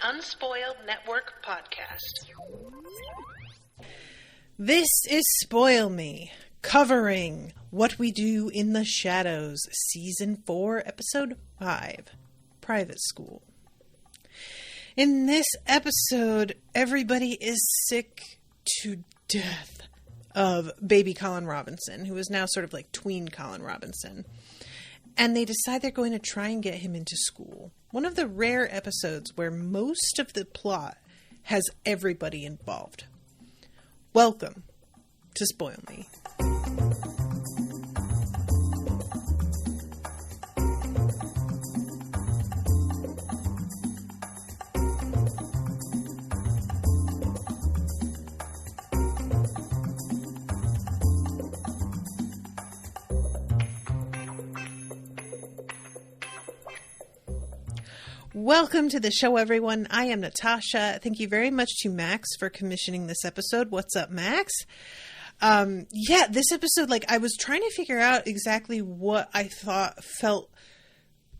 Unspoiled Network podcast. This is Spoil Me, covering What We Do in the Shadows, Season 4, Episode 5, Private School. In this episode, everybody is sick to death of baby Colin Robinson, who is now sort of like tween Colin Robinson. And they decide they're going to try and get him into school. One of the rare episodes where most of the plot has everybody involved. Welcome to Spoil Me. Welcome to the show, everyone. I am Natasha. Thank you very much to Max for commissioning this episode. What's up, Max? This episode, I was trying to figure out exactly what I thought felt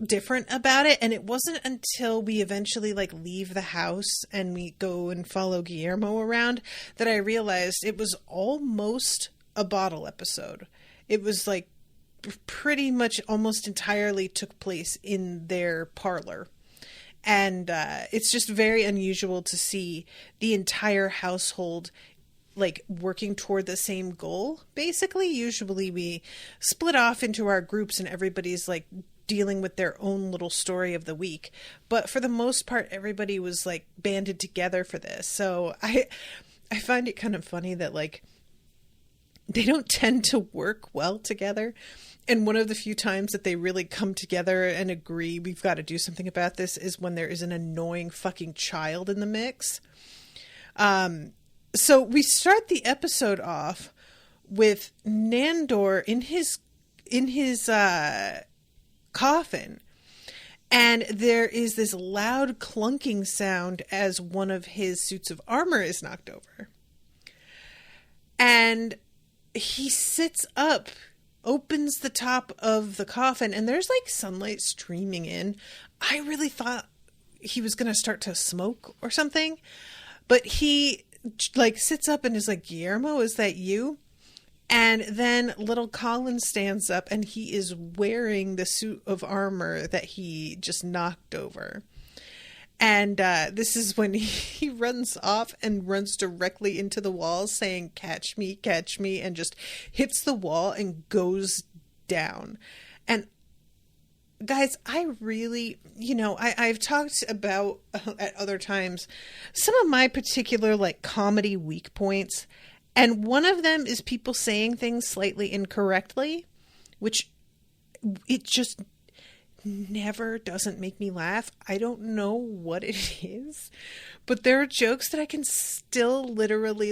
different about it, and it wasn't until we eventually leave the house and we go and follow Guillermo around that I realized it was almost a bottle episode. It was pretty much almost entirely took place in their parlor. And it's just very unusual to see the entire household working toward the same goal. Basically, usually we split off into our groups and everybody's dealing with their own little story of the week. But for the most part, everybody was banded together for this. So I find it kind of funny that they don't tend to work well together. And one of the few times that they really come together and agree we've got to do something about this is when there is an annoying fucking child in the mix. So we start the episode off with Nandor in his coffin. And there is this loud clunking sound as one of his suits of armor is knocked over. And he sits up, opens the top of the coffin, and there's sunlight streaming in. I really thought he was going to start to smoke or something, but he sits up and is like, Guillermo, is that you? And then little Colin stands up and he is wearing the suit of armor that he just knocked over. And this is when he runs off and runs directly into the wall saying, catch me, and just hits the wall and goes down. And guys, I really, I've talked about at other times some of my particular comedy weak points. And one of them is people saying things slightly incorrectly, which it just never doesn't make me laugh. I don't know what it is, but there are jokes that I can still literally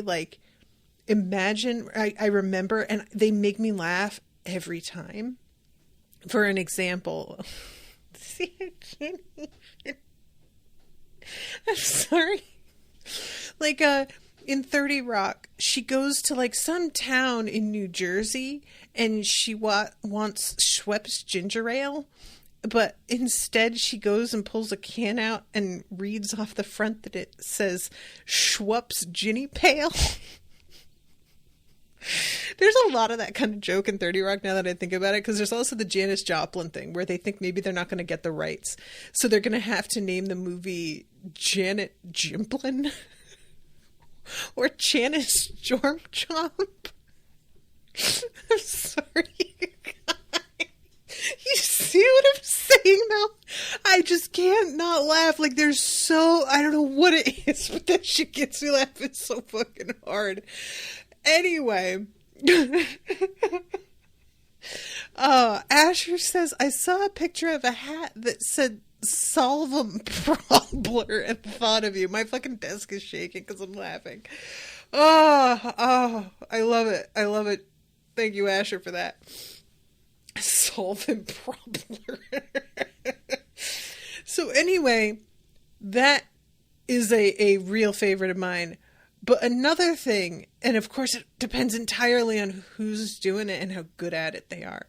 imagine. I remember, and they make me laugh every time. For an example, I'm sorry. In 30 Rock, she goes to some town in New Jersey and she wants Schweppes ginger ale. But instead, she goes and pulls a can out and reads off the front that it says Schweppes Ginny Pail. There's a lot of that kind of joke in 30 Rock now that I think about it, because there's also the Janis Joplin thing where they think maybe they're not going to get the rights. So they're going to have to name the movie Janet Jimplin or Janis Jorm Chomp. I'm sorry. You see what I'm saying now? I just can't not laugh. I don't know what it is, but that shit gets me laughing so fucking hard. Anyway. Asher says, I saw a picture of a hat that said Solvum Probler and thought of you. My fucking desk is shaking because I'm laughing. Oh, I love it. I love it. Thank you, Asher, for that. Solvent Probler. So anyway, that is a real favorite of mine. But another thing, and of course it depends entirely on who's doing it and how good at it they are,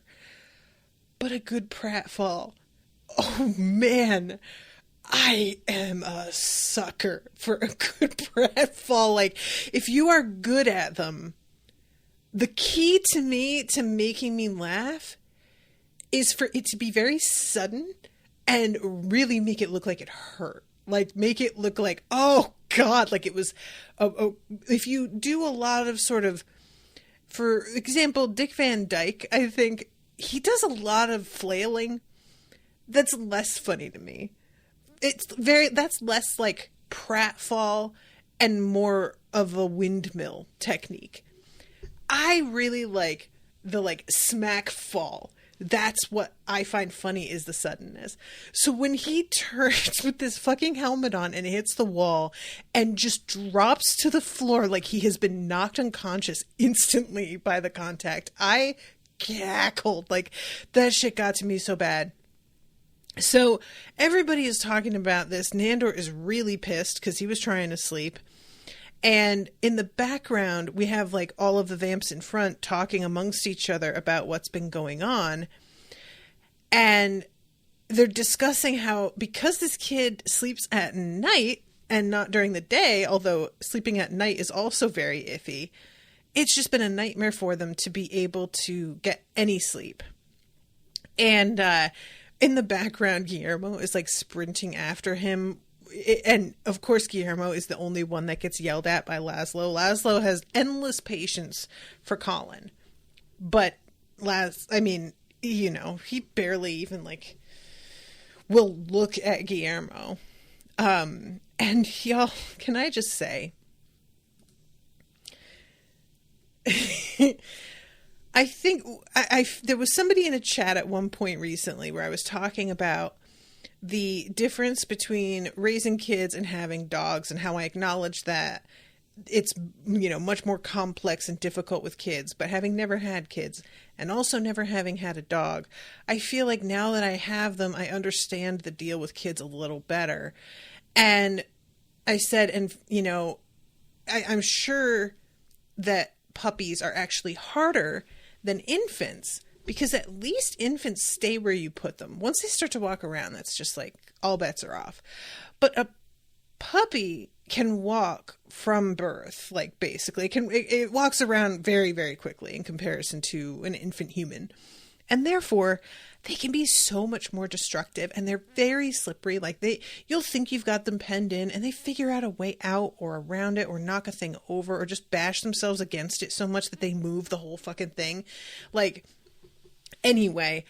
but a good pratfall. Oh man, I am a sucker for a good pratfall. Like, if you are good at them, the key to me to making me laugh is for it to be very sudden and really make it look like it hurt. Like, make it look like, oh God, like it was, if you do a lot of sort of, for example, Dick Van Dyke, I think he does a lot of flailing. That's less funny to me. That's less like pratfall and more of a windmill technique. I really like the like smack fall. That's what I find funny, is the suddenness. So when he turns with this fucking helmet on and hits the wall and just drops to the floor like he has been knocked unconscious instantly by the contact, I cackled. Like, that shit got to me so bad. So everybody is talking about this. Nandor is really pissed because he was trying to sleep. And in the background, we have like all of the vamps in front talking amongst each other about what's been going on. And they're discussing how, because this kid sleeps at night and not during the day, although sleeping at night is also very iffy, it's just been a nightmare for them to be able to get any sleep. And in the background, Guillermo is like sprinting after him. And of course, Guillermo is the only one that gets yelled at by Laszlo. Laszlo has endless patience for Colin. But he barely even like will look at Guillermo. And y'all, can I just say, I think there was somebody in a chat at one point recently where I was talking about the difference between raising kids and having dogs, and how I acknowledge that it's, much more complex and difficult with kids. But having never had kids and also never having had a dog, I feel like now that I have them, I understand the deal with kids a little better. And I said, I'm sure that puppies are actually harder than infants, because at least infants stay where you put them. Once they start to walk around, that's just like all bets are off. But a puppy can walk from birth, like basically it walks around very, very quickly in comparison to an infant human. And therefore they can be so much more destructive, and they're very slippery. Like you'll think you've got them penned in, and they figure out a way out or around it, or knock a thing over, or just bash themselves against it so much that they move the whole fucking thing. Like, anyway,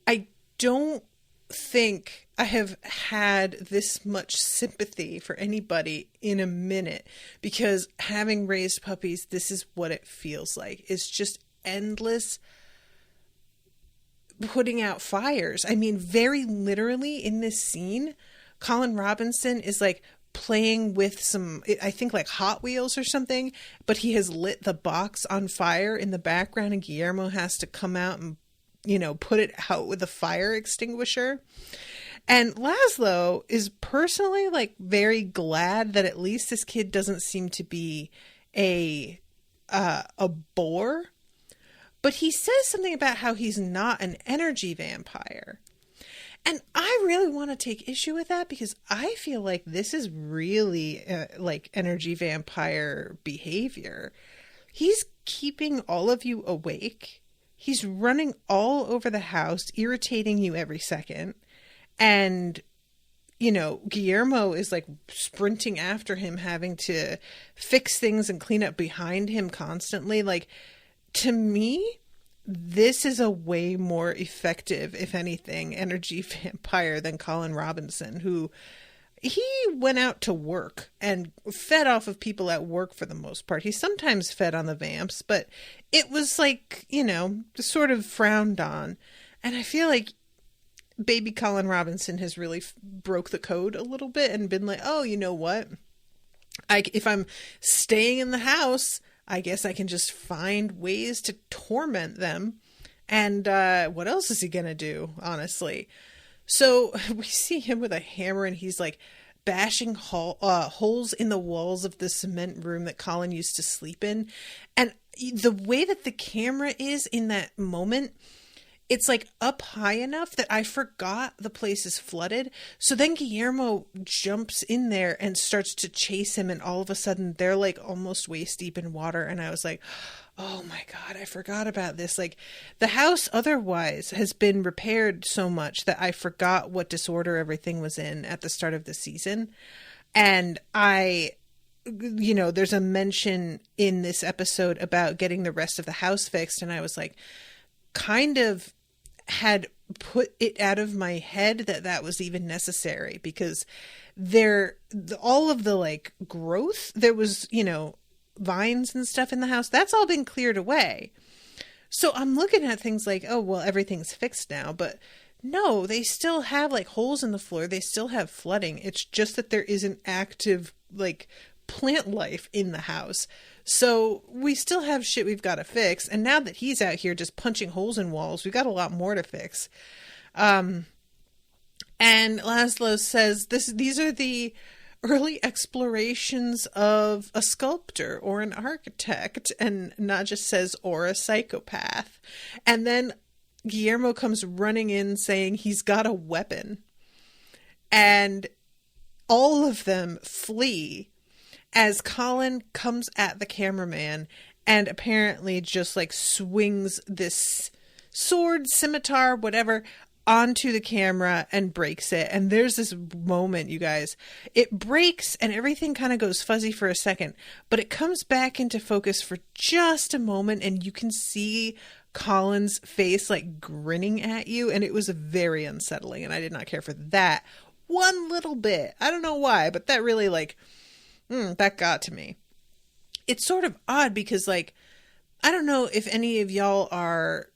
I don't think I have had this much sympathy for anybody in a minute, because having raised puppies, this is what it feels like. It's just endless putting out fires. I mean, very literally in this scene, Colin Robinson is like playing with some, I think like Hot Wheels or something, but he has lit the box on fire in the background, and Guillermo has to come out and put it out with a fire extinguisher. And Laszlo is personally like very glad that at least this kid doesn't seem to be a bore. But he says something about how he's not an energy vampire. And I really want to take issue with that, because I feel like this is really like energy vampire behavior. He's keeping all of you awake. He's running all over the house, irritating you every second. And, Guillermo is like sprinting after him, having to fix things and clean up behind him constantly. Like, to me, this is a way more effective, if anything, energy vampire than Colin Robinson, who he went out to work and fed off of people at work for the most part. He sometimes fed on the vamps, but it was like, sort of frowned on. And I feel like baby Colin Robinson has really broke the code a little bit and been like, oh, you know what? If I'm staying in the house, I guess I can just find ways to torment them. And what else is he going to do, honestly? So we see him with a hammer, and he's like bashing holes in the walls of the cement room that Colin used to sleep in. And the way that the camera is in that moment, it's like up high enough that I forgot the place is flooded. So then Guillermo jumps in there and starts to chase him, and all of a sudden they're like almost waist deep in water. And I was like, oh my God, I forgot about this. Like, the house otherwise has been repaired so much that I forgot what disorder everything was in at the start of the season. And there's a mention in this episode about getting the rest of the house fixed. And I was like, kind of had put it out of my head that was even necessary, because all of the like growth, there was, vines and stuff in the house, that's all been cleared away. So I'm looking at things like, oh, well, everything's fixed now, but no, they still have like holes in the floor. They still have flooding. It's just that there isn't active like plant life in the house. So we still have shit we've got to fix. And now that he's out here just punching holes in walls, we've got a lot more to fix. And Laszlo says these are the early explorations of a sculptor or an architect, and Nadja says, or a psychopath. And then Guillermo comes running in saying he's got a weapon. And all of them flee as Colin comes at the cameraman and apparently just like swings this sword, scimitar, whatever, onto the camera and breaks it. And there's this moment, you guys, it breaks and everything kind of goes fuzzy for a second, but it comes back into focus for just a moment, and you can see Colin's face like grinning at you, and it was very unsettling, and I did not care for that one little bit. I don't know why, but that really like that got to me. It's sort of odd because, like, I don't know if any of y'all are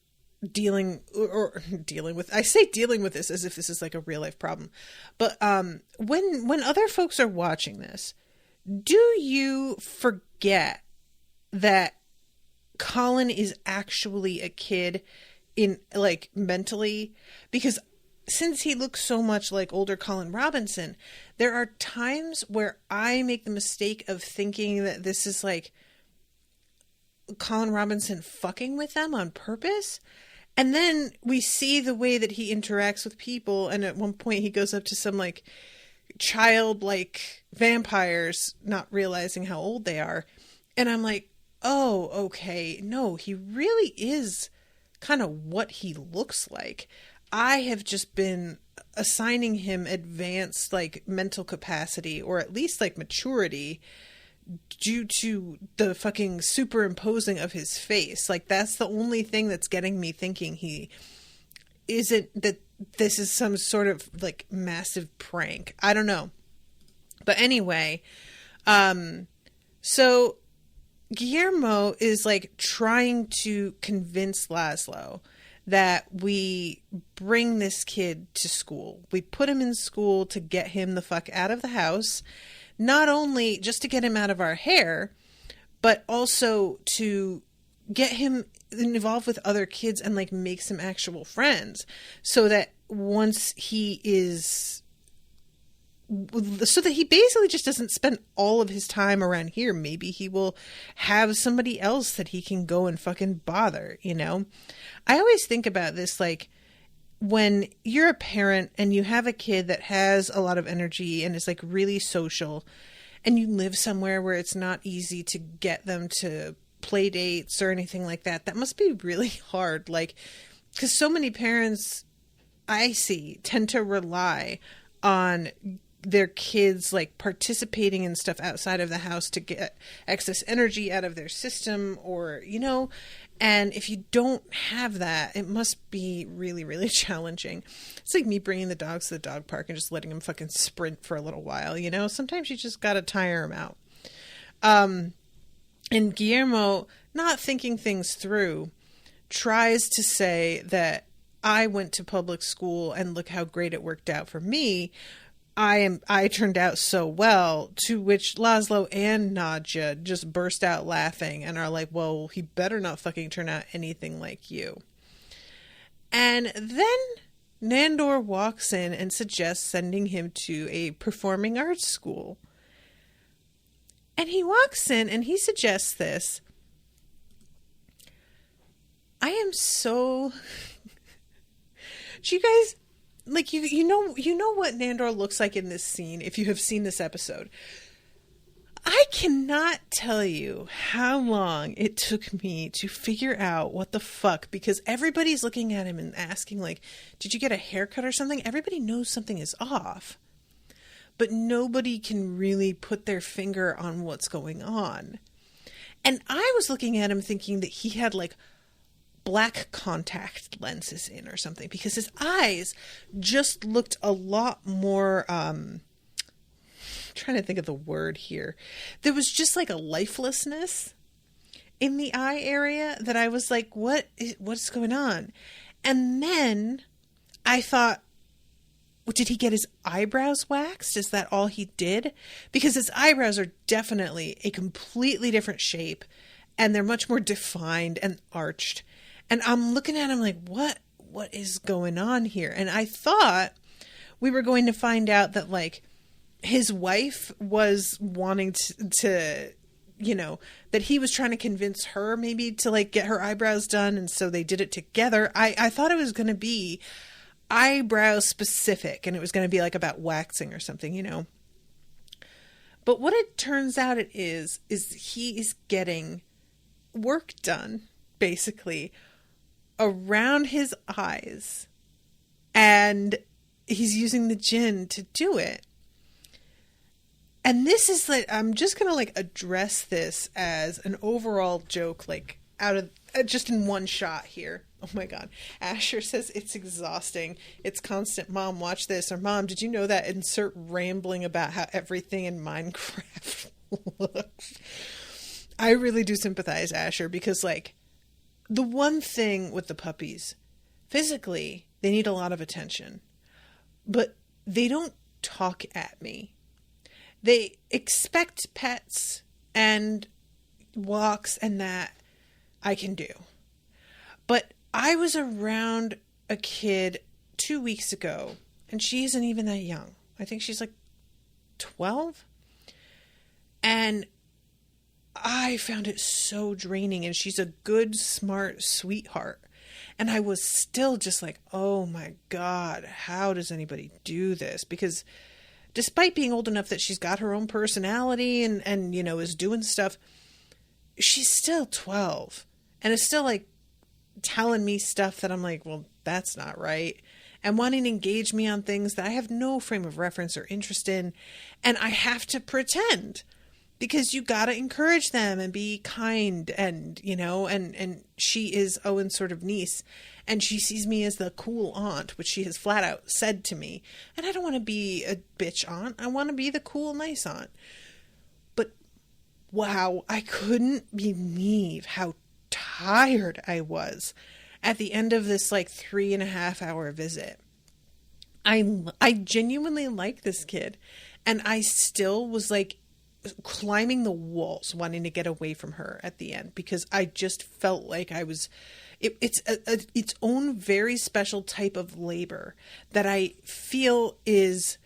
dealing with, I say dealing with this as if this is like a real life problem, but when other folks are watching this, do you forget that Colin is actually a kid in like mentally? Because since he looks so much like older Colin Robinson, there are times where I make the mistake of thinking that this is like Colin Robinson fucking with them on purpose. And then we see the way that he interacts with people. And at one point he goes up to some like childlike vampires, not realizing how old they are. And I'm like, oh, okay. No, he really is kind of what he looks like. I have just been assigning him advanced like mental capacity, or at least like maturity, due to the fucking superimposing of his face. Like, that's the only thing that's getting me thinking he isn't, that this is some sort of like massive prank. I don't know. But anyway, so Guillermo is like trying to convince Laszlo that we bring this kid to school. We put him in school to get him the fuck out of the house. Not only just to get him out of our hair, but also to get him involved with other kids and like make some actual friends, so that once he is, so that he basically just doesn't spend all of his time around here. Maybe he will have somebody else that he can go and fucking bother, you know? I always think about this, like, when you're a parent and you have a kid that has a lot of energy and is like really social, and you live somewhere where it's not easy to get them to play dates or anything like that, that must be really hard. Like, because so many parents I see tend to rely on their kids like participating in stuff outside of the house to get excess energy out of their system, or, you know, and if you don't have that, it must be really, really challenging. It's like me bringing the dogs to the dog park and just letting them fucking sprint for a little while, you know? Sometimes you just gotta tire them out. And Guillermo, not thinking things through, tries to say that I went to public school and look how great it worked out for me. I turned out so well, to which Laszlo and Nadja just burst out laughing and are like, well, he better not fucking turn out anything like you. And then Nandor walks in and suggests sending him to a performing arts school. And he walks in and he suggests this. I am so Do you guys, like, you know what Nandor looks like in this scene if you have seen this episode. I cannot tell you how long it took me to figure out what the fuck, because everybody's looking at him and asking, like, did you get a haircut or something? Everybody knows something is off, but nobody can really put their finger on what's going on. And I was looking at him thinking that he had, like, black contact lenses in or something, because his eyes just looked a lot more, trying to think of the word here. There was just like a lifelessness in the eye area that I was like, what's going on? And then I thought, well, did he get his eyebrows waxed? Is that all he did? Because his eyebrows are definitely a completely different shape, and they're much more defined and arched. And I'm looking at him like, what is going on here? And I thought we were going to find out that, like, his wife was wanting to, you know, that he was trying to convince her maybe to, like, get her eyebrows done. And so they did it together. I thought it was going to be eyebrow specific, and it was going to be like about waxing or something, you know. But what it turns out it is he is getting work done, basically, around his eyes, and he's using the gin to do it. And this is like, I'm just gonna like address this as an overall joke, like out of just in one shot here. Oh my god, Asher says it's exhausting, it's constant, Mom, watch this, or Mom, did you know that, insert rambling about how everything in Minecraft looks. I really do sympathize, Asher, because, like, the one thing with the puppies, physically, they need a lot of attention, but they don't talk at me. They expect pets and walks and that I can do. But I was around a kid 2 weeks ago, and she isn't even that young. I think she's like 12. And I found it so draining, and she's a good, smart sweetheart. And I was still just like, oh my God, how does anybody do this? Because despite being old enough that she's got her own personality and you know, is doing stuff, she's still 12 and is still like telling me stuff that I'm like, well, that's not right. And wanting to engage me on things that I have no frame of reference or interest in. And I have to pretend. Because you gotta encourage them and be kind, and, you know, and she is Owen's sort of niece, and she sees me as the cool aunt, which she has flat out said to me. And I don't want to be a bitch aunt. I want to be the cool, nice aunt. But wow, I couldn't believe how tired I was at the end of this like 3.5 hour visit. I genuinely like this kid, and I still was like climbing the walls wanting to get away from her at the end, because I just felt like I was it's its own very special type of labor that I feel is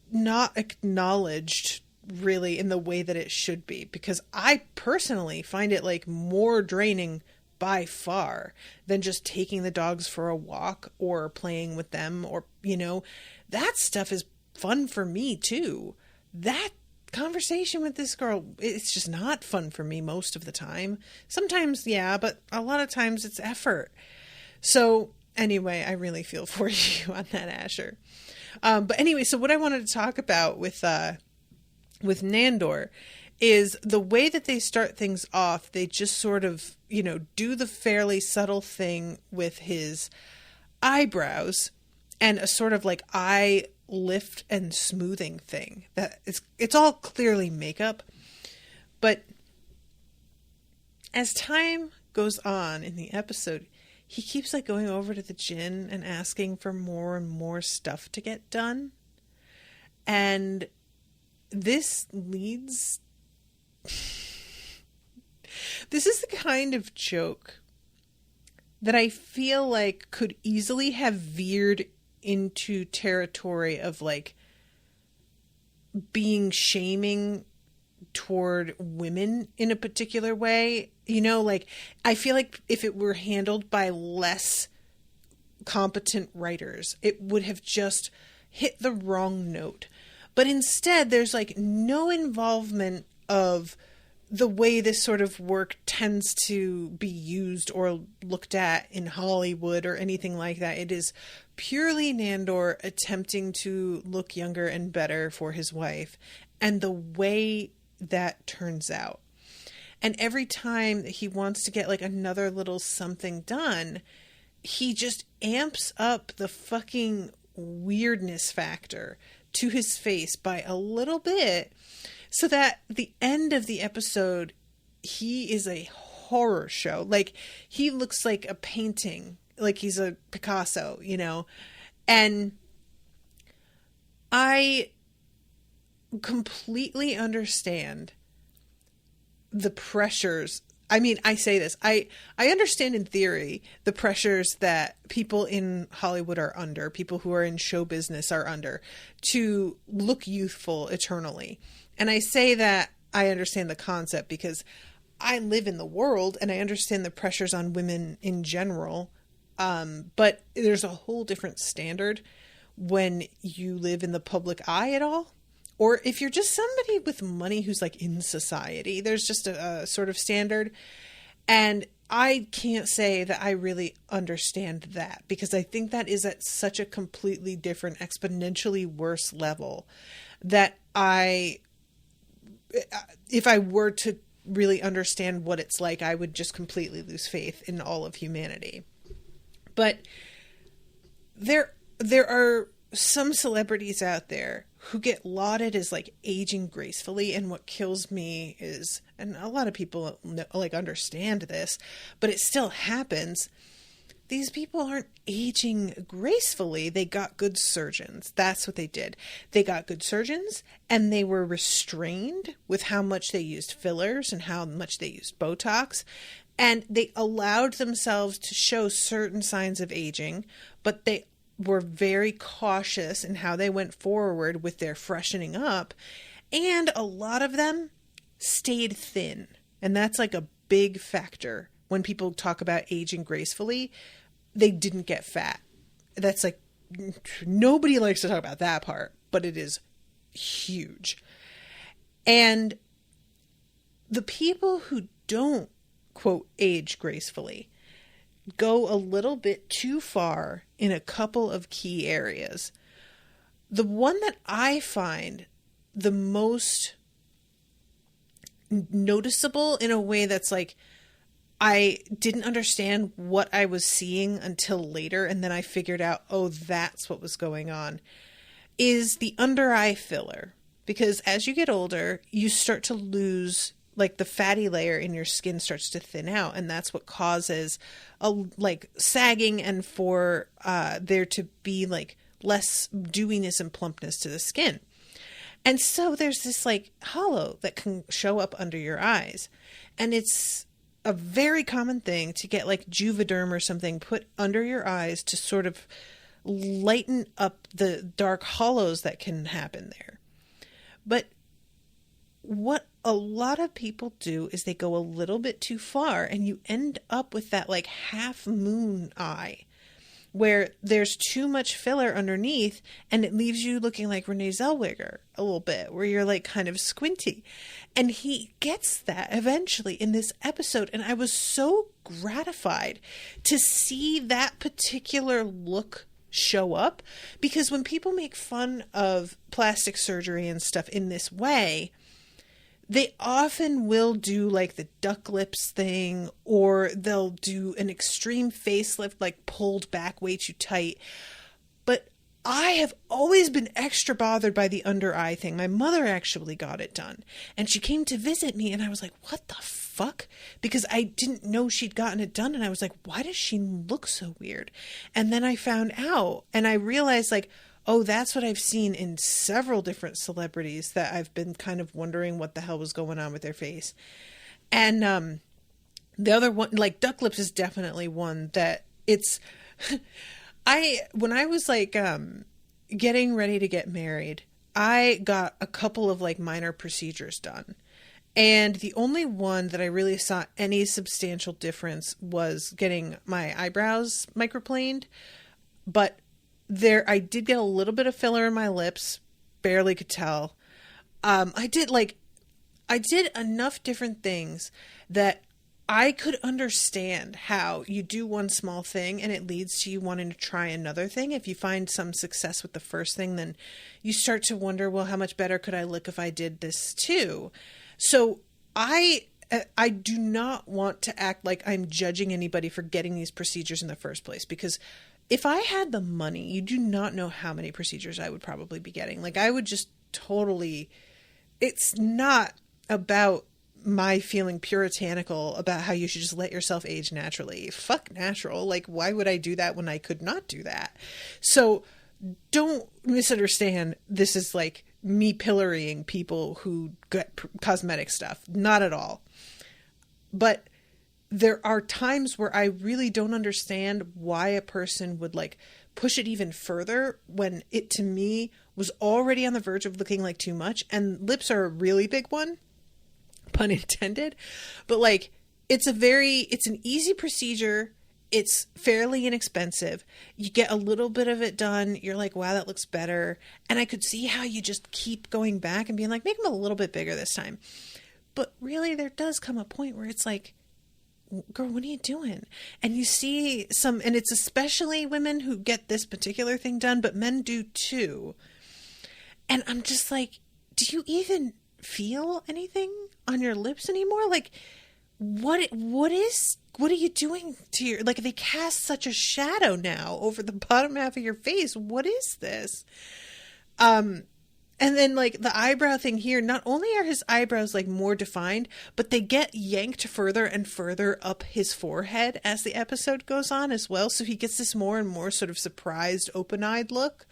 not acknowledged really in the way that it should be, because I personally find it like more draining by far than just taking the dogs for a walk or playing with them, or, you know, that stuff is fun for me too. That conversation with this girl, it's just not fun for me most of the time. Sometimes, yeah, but a lot of times it's effort. So anyway, I really feel for you on that, Asher. But anyway, so what I wanted to talk about with Nandor is the way that they start things off. They just sort of, you know, do the fairly subtle thing with his eyebrows and a sort of like eye lift and smoothing thing that it's all clearly makeup. But as time goes on in the episode, he keeps like going over to the gin and asking for more and more stuff to get done. And this leads this is the kind of joke that I feel like could easily have veered into territory of like being shaming toward women in a particular way. You know, like I feel like if it were handled by less competent writers. It would have just hit the wrong note. But instead, there's like no involvement of the way this sort of work tends to be used or looked at in Hollywood or anything like that. It is purely Nandor attempting to look younger and better for his wife, and the way that turns out. And every time that he wants to get like another little something done, he just amps up the fucking weirdness factor to his face by a little bit, so that the end of the episode, he is a horror show. Like, he looks like a painting, like he's a Picasso, you know? And I completely understand the pressures. I mean, I say this, I understand in theory the pressures that people in Hollywood are under, people who are in show business are under, to look youthful eternally. And I say that I understand the concept because I live in the world and I understand the pressures on women in general. But there's a whole different standard when you live in the public eye at all. Or if you're just somebody with money who's like in society, there's just a sort of standard. And I can't say that I really understand that, because I think that is at such a completely different, exponentially worse level that if I were to really understand what it's like, I would just completely lose faith in all of humanity. But there are some celebrities out there who get lauded as like aging gracefully, and what kills me is, and a lot of people like understand this, but it still happens, these people aren't aging gracefully. They got good surgeons. That's what they did. They got good surgeons, and they were restrained with how much they used fillers and how much they used Botox, and they allowed themselves to show certain signs of aging, but they were very cautious in how they went forward with their freshening up. And a lot of them stayed thin. And that's like a big factor. When people talk about aging gracefully, they didn't get fat. That's like, nobody likes to talk about that part, but it is huge. And the people who don't, quote, age gracefully go a little bit too far in a couple of key areas. The one that I find the most noticeable in a way that's like, I didn't understand what I was seeing until later, and then I figured out, oh, that's what was going on, is the under eye filler. Because as you get older, you start to lose, like, the fatty layer in your skin starts to thin out, and that's what causes like sagging, and for there to be like less dewiness and plumpness to the skin. And so there's this like hollow that can show up under your eyes, and it's a very common thing to get like Juvederm or something put under your eyes to sort of lighten up the dark hollows that can happen there. But what a lot of people do is they go a little bit too far, and you end up with that like half moon eye where there's too much filler underneath, and it leaves you looking like Renee Zellweger a little bit, where you're like kind of squinty. And he gets that eventually in this episode, and I was so gratified to see that particular look show up, because when people make fun of plastic surgery and stuff in this way, they often will do like the duck lips thing, or they'll do an extreme facelift, like pulled back way too tight. But I have always been extra bothered by the under eye thing. My mother actually got it done, and she came to visit me, and I was like, what the fuck? Because I didn't know she'd gotten it done, and I was like, why does she look so weird? And then I found out, and I realized like, oh, that's what I've seen in several different celebrities that I've been kind of wondering what the hell was going on with their face. And the other one, like duck lips, is definitely one that it's... when I was like getting ready to get married, I got a couple of like minor procedures done. And the only one that I really saw any substantial difference was getting my eyebrows microplaned. but I did get a little bit of filler in my lips, barely could tell. I did enough different things that I could understand how you do one small thing and it leads to you wanting to try another thing. If you find some success with the first thing, then you start to wonder, well, how much better could I look if I did this too? So I do not want to act like I'm judging anybody for getting these procedures in the first place, because if I had the money, you do not know how many procedures I would probably be getting. Like, I would just totally, it's not about my feeling puritanical about how you should just let yourself age naturally. Fuck natural. Like, why would I do that when I could not do that? So don't misunderstand. This is like me pillorying people who get cosmetic stuff. Not at all. But there are times where I really don't understand why a person would like push it even further when it, to me, was already on the verge of looking like too much. And lips are a really big one, pun intended. But like, it's an easy procedure. It's fairly inexpensive. You get a little bit of it done. You're like, wow, that looks better. And I could see how you just keep going back and being like, make them a little bit bigger this time. But really, there does come a point where it's like, girl, what are you doing? And you see some, and it's especially women who get this particular thing done, but men do too. And I'm just like, do you even feel anything on your lips anymore? Like, what are you doing to your, like, they cast such a shadow now over the bottom half of your face. What is this? And then like the eyebrow thing here, not only are his eyebrows like more defined, but they get yanked further and further up his forehead as the episode goes on as well. So he gets this more and more sort of surprised, open-eyed look.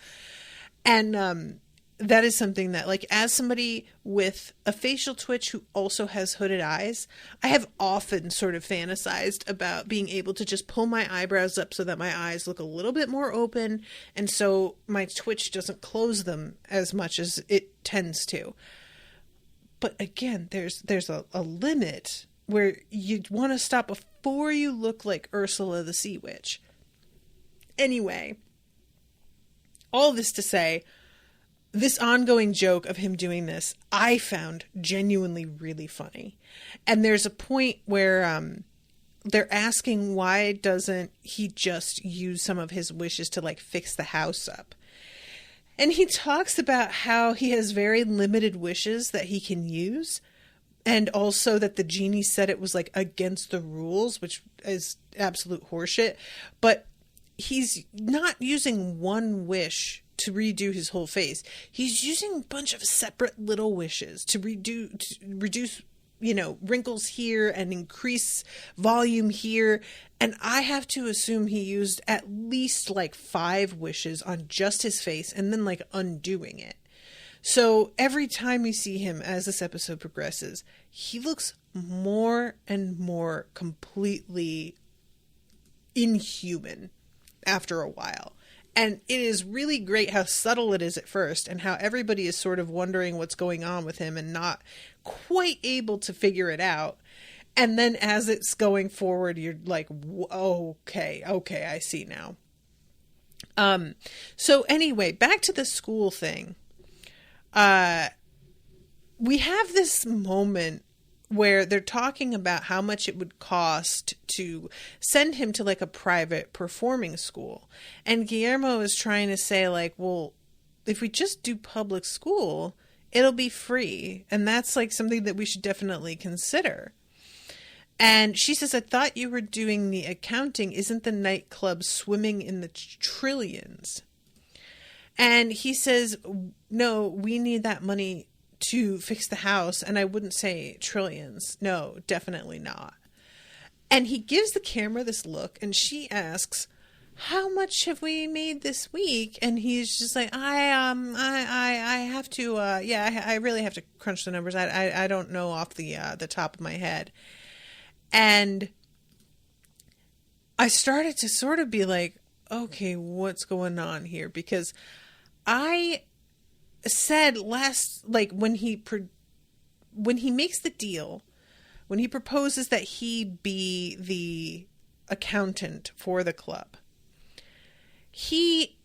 And that is something that, like, as somebody with a facial twitch who also has hooded eyes, I have often sort of fantasized about being able to just pull my eyebrows up so that my eyes look a little bit more open, and so my twitch doesn't close them as much as it tends to. But again, there's a limit where you want to stop before you look like Ursula the Sea Witch. Anyway, all this to say, this ongoing joke of him doing this, I found genuinely really funny. And there's a point where they're asking why doesn't he just use some of his wishes to like fix the house up. And he talks about how he has very limited wishes that he can use. And also that the genie said it was like against the rules, which is absolute horseshit. But he's not using one wish to redo his whole face. He's using a bunch of separate little wishes to reduce, wrinkles here and increase volume here. And I have to assume he used at least like 5 wishes on just his face and then like undoing it. So every time we see him as this episode progresses, he looks more and more completely inhuman after a while. And it is really great how subtle it is at first and how everybody is sort of wondering what's going on with him and not quite able to figure it out. And then as it's going forward, you're like, okay, I see now. So anyway, back to the school thing. We have this moment where they're talking about how much it would cost to send him to like a private performing school. And Guillermo is trying to say like, well, if we just do public school, it'll be free. And that's like something that we should definitely consider. And she says, I thought you were doing the accounting. Isn't the nightclub swimming in the trillions? And he says, no, we need that money to fix the house. And I wouldn't say trillions. No, definitely not. And he gives the camera this look and she asks, how much have we made this week? And he's just like, I have to, I really have to crunch the numbers. I don't know off the top of my head. And I started to sort of be like, okay, what's going on here? Because I said when he makes the deal, when he proposes that he be the accountant for the club, he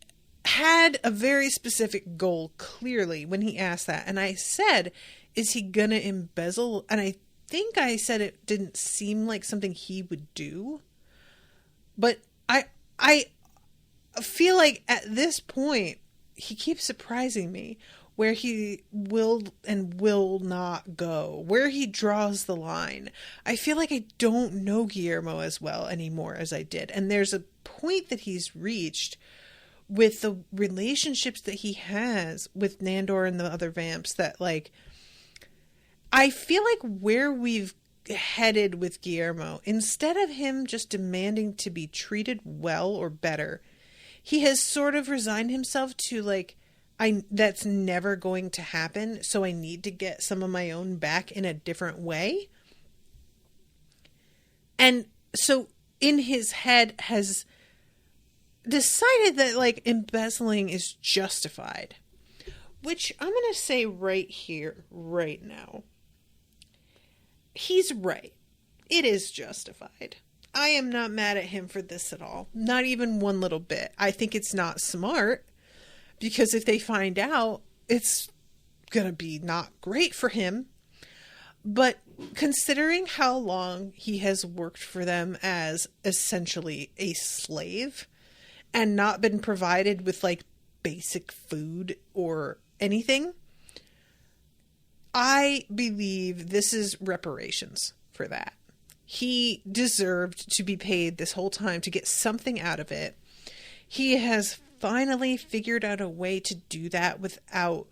had a very specific goal, clearly, when he asked that. And I said, is he gonna embezzle? And I think I said it didn't seem like something he would do. But I feel like at this point, he keeps surprising me where he will and will not go, where he draws the line. I feel like I don't know Guillermo as well anymore as I did. And there's a point that he's reached with the relationships that he has with Nandor and the other vamps that, like, I feel like where we've headed with Guillermo, instead of him just demanding to be treated well or better, he has sort of resigned himself to, like, that's never going to happen, so I need to get some of my own back in a different way. And so in his head has decided that, like, embezzling is justified, which I'm going to say right here, right now. He's right. It is justified. I am not mad at him for this at all. Not even one little bit. I think it's not smart. Because if they find out, it's going to be not great for him. But considering how long he has worked for them as essentially a slave and not been provided with, like, basic food or anything, I believe this is reparations for that. He deserved to be paid this whole time to get something out of it. He has finally figured out a way to do that without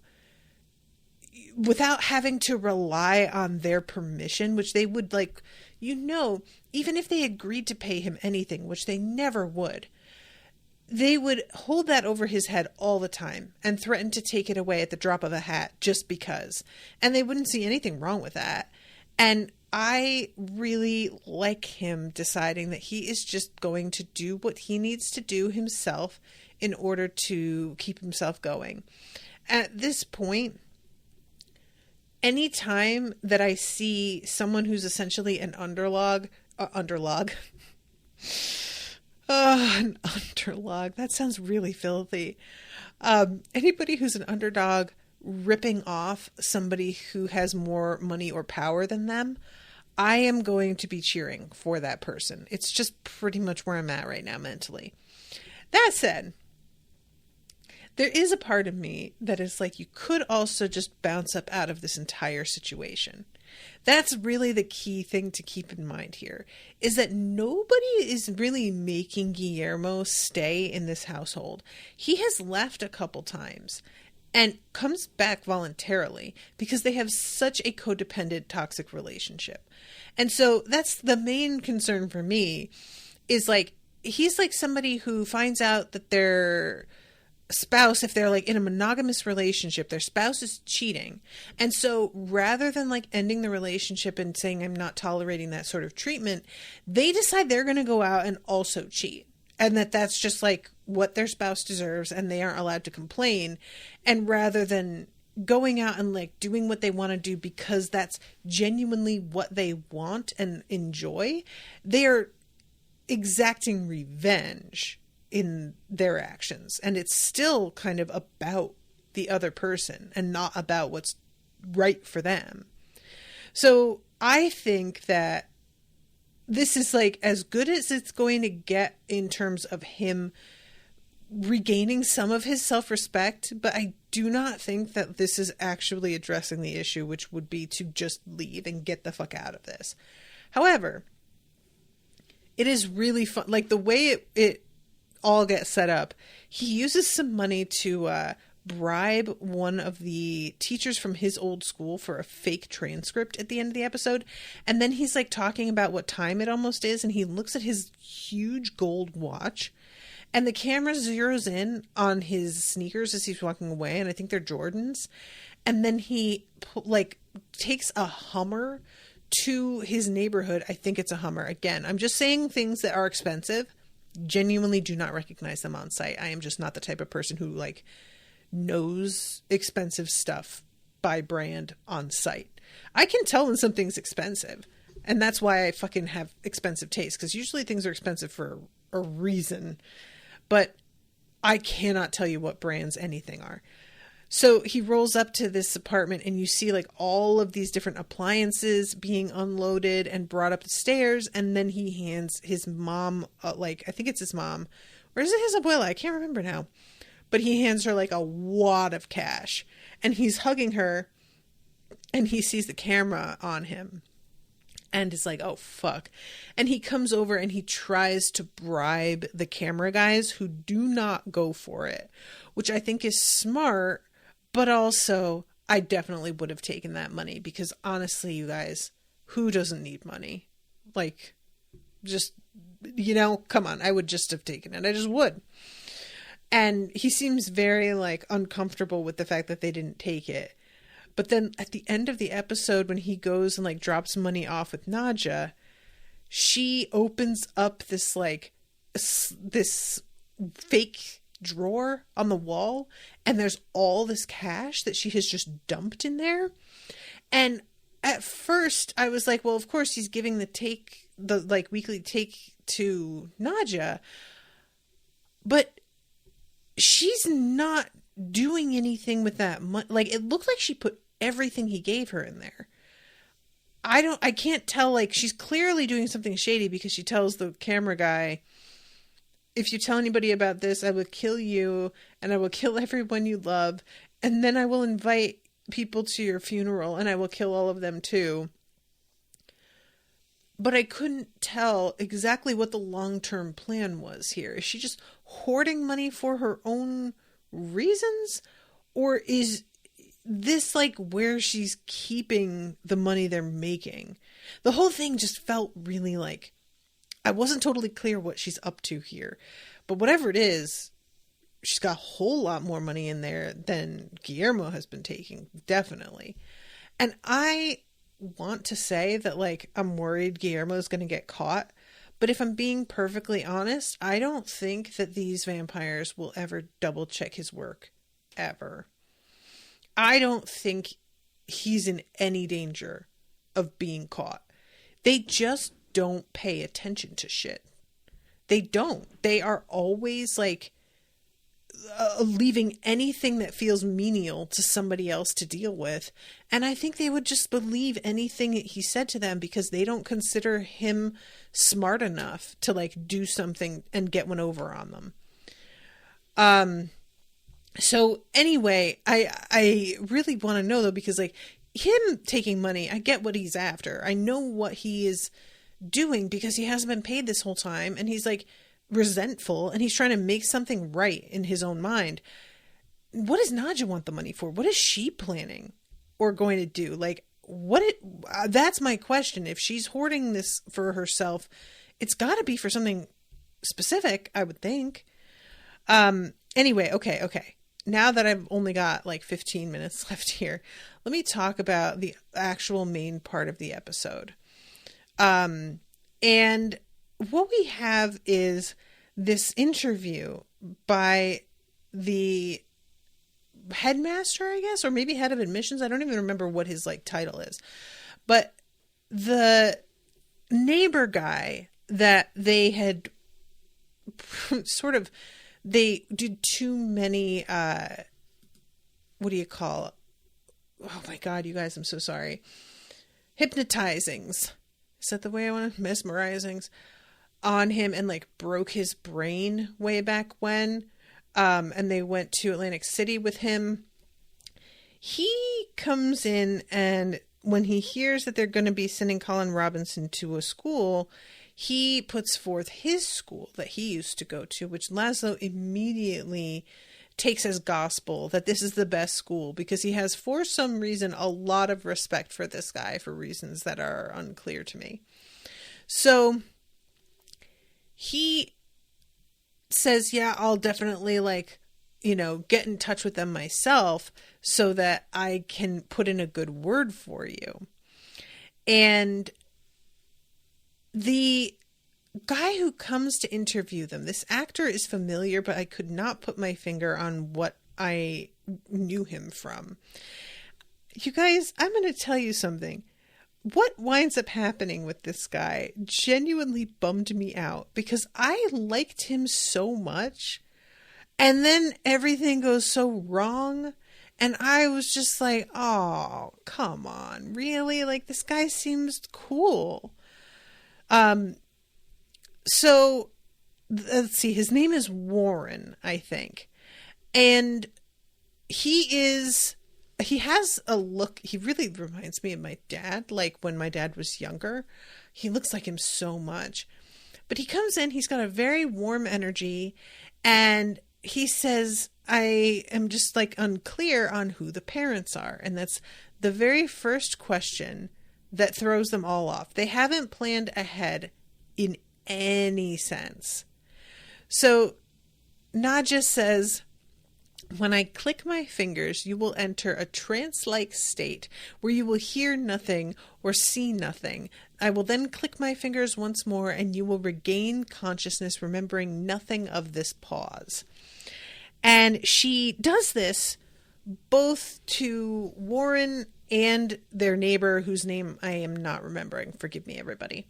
having to rely on their permission, which they would, like, even if they agreed to pay him anything, which they never would, they would hold that over his head all the time and threaten to take it away at the drop of a hat just because. And they wouldn't see anything wrong with that. And I really like him deciding that he is just going to do what he needs to do himself in order to keep himself going. At this point, anytime that I see someone who's essentially an underlog, an underlog, that sounds really filthy. Anybody who's an underdog ripping off somebody who has more money or power than them, I am going to be cheering for that person. It's just pretty much where I'm at right now mentally. That said, there is a part of me that is like, you could also just bounce up out of this entire situation. That's really the key thing to keep in mind here, is that nobody is really making Guillermo stay in this household. He has left a couple times and comes back voluntarily because they have such a codependent, toxic relationship. And so that's the main concern for me, is like, he's like somebody who finds out that their spouse, if they're like in a monogamous relationship, their spouse is cheating. And so rather than like ending the relationship and saying, I'm not tolerating that sort of treatment, they decide they're going to go out and also cheat. And that's just like what their spouse deserves and they aren't allowed to complain. And rather than going out and like doing what they want to do because that's genuinely what they want and enjoy, they are exacting revenge in their actions. And it's still kind of about the other person and not about what's right for them. So I think that this is like as good as it's going to get in terms of him regaining some of his self-respect, but I do not think that this is actually addressing the issue, which would be to just leave and get the fuck out of this. However, it is really fun. Like the way it all gets set up, he uses some money to bribe one of the teachers from his old school for a fake transcript at the end of the episode. And then he's like talking about what time it almost is. And he looks at his huge gold watch and the camera zeroes in on his sneakers as he's walking away. And I think they're Jordans. And then he like takes a Hummer to his neighborhood. I think it's a Hummer. Again, I'm just saying things that are expensive. Genuinely do not recognize them on site. I am just not the type of person who like knows expensive stuff by brand on site. I can tell when something's expensive, and that's why I fucking have expensive taste, because usually things are expensive for a reason. But I cannot tell you what brands anything are. So he rolls up to this apartment and you see like all of these different appliances being unloaded and brought up the stairs. And then he hands his mom, like, I think it's his mom, or is it his abuela? I can't remember now. But he hands her like a wad of cash and he's hugging her and he sees the camera on him and is like, oh, fuck. And he comes over and he tries to bribe the camera guys who do not go for it, which I think is smart. But also, I definitely would have taken that money because honestly, you guys, who doesn't need money? Like, just, you know, come on, I would just have taken it. I just would. And he seems very, like, uncomfortable with the fact that they didn't take it. But then at the end of the episode, when he goes and, like, drops money off with Nadja, she opens up this, like, this fake drawer on the wall, and there's all this cash that she has just dumped in there. And at first I was like, well, of course he's giving the like weekly take to Nadja, but she's not doing anything with that money. Like, it looked like she put everything he gave her in there. I can't tell, like, she's clearly doing something shady because she tells the camera guy, if you tell anybody about this, I will kill you and I will kill everyone you love. And then I will invite people to your funeral and I will kill all of them too. But I couldn't tell exactly what the long-term plan was here. Is she just hoarding money for her own reasons? Or is this like where she's keeping the money they're making? The whole thing just felt really like, I wasn't totally clear what she's up to here, but whatever it is, she's got a whole lot more money in there than Guillermo has been taking, definitely. And I want to say that, like, I'm worried Guillermo's going to get caught, but if I'm being perfectly honest, I don't think that these vampires will ever double check his work, ever. I don't think he's in any danger of being caught. They just don't pay attention to shit. They don't. They are always like leaving anything that feels menial to somebody else to deal with. And I think they would just believe anything that he said to them because they don't consider him smart enough to like do something and get one over on them. So anyway, I really want to know though, because like him taking money, I get what he's after. I know what he is doing because he hasn't been paid this whole time and he's like resentful and he's trying to make something right in his own mind. What does Nadja want the money for? What is she planning or going to do? Like, that's my question. If she's hoarding this for herself, it's got to be for something specific, I would think. Anyway, okay. Now that I've only got like 15 minutes left here, let me talk about the actual main part of the episode. And what we have is this interview by the headmaster, I guess, or maybe head of admissions. I don't even remember what his like title is, but the neighbor guy that they had they did too many, what do you call it? Oh my God, you guys, I'm so sorry. Hypnotizings. Is that the way I want to? Mesmerizings on him and like broke his brain way back when. And they went to Atlantic City with him. He comes in and when he hears that they're going to be sending Colin Robinson to a school, he puts forth his school that he used to go to, which Laszlo immediately takes as gospel that this is the best school because he has, for some reason, a lot of respect for this guy for reasons that are unclear to me. So he says, yeah, I'll definitely get in touch with them myself so that I can put in a good word for you. And the guy who comes to interview them, this actor is familiar, but I could not put my finger on what I knew him from. You guys, I'm going to tell you something. What winds up happening with this guy genuinely bummed me out because I liked him so much. And then everything goes so wrong. And I was just like, oh, come on. Really? Like, this guy seems cool. So let's see. His name is Warren, I think. And he has a look. He really reminds me of my dad. Like when my dad was younger, he looks like him so much. But he comes in, he's got a very warm energy, and he says, I am just like unclear on who the parents are. And that's the very first question that throws them all off. They haven't planned ahead in any sense. So Nadja says, when I click my fingers, you will enter a trance-like state where you will hear nothing or see nothing. I will then click my fingers once more and you will regain consciousness, remembering nothing of this pause. And she does this both to Warren and their neighbor, whose name I am not remembering. Forgive me, everybody.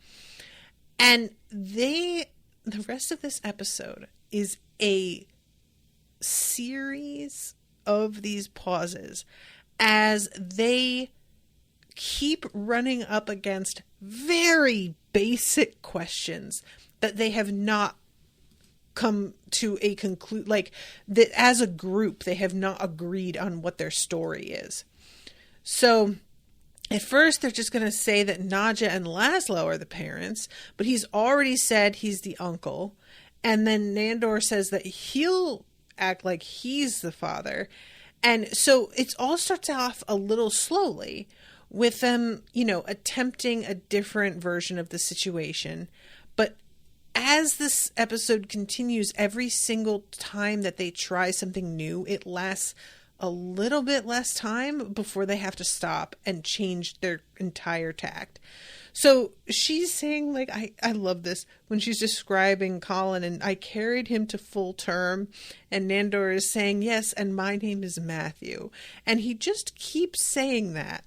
And the rest of this episode is a series of these pauses as they keep running up against very basic questions that they have not come to a conclude, like that as a group they have not agreed on what their story is. So at first they're just going to say that Nadja and Laszlo are the parents, but he's already said he's the uncle. And then Nandor says that he'll act like he's the father. And so it all starts off a little slowly with them, attempting a different version of the situation. But as this episode continues, every single time that they try something new, it lasts a little bit less time before they have to stop and change their entire tact. So she's saying, like, I love this when she's describing Colin, and I carried him to full term, and Nandor is saying, yes, and my name is Matthew. And he just keeps saying that.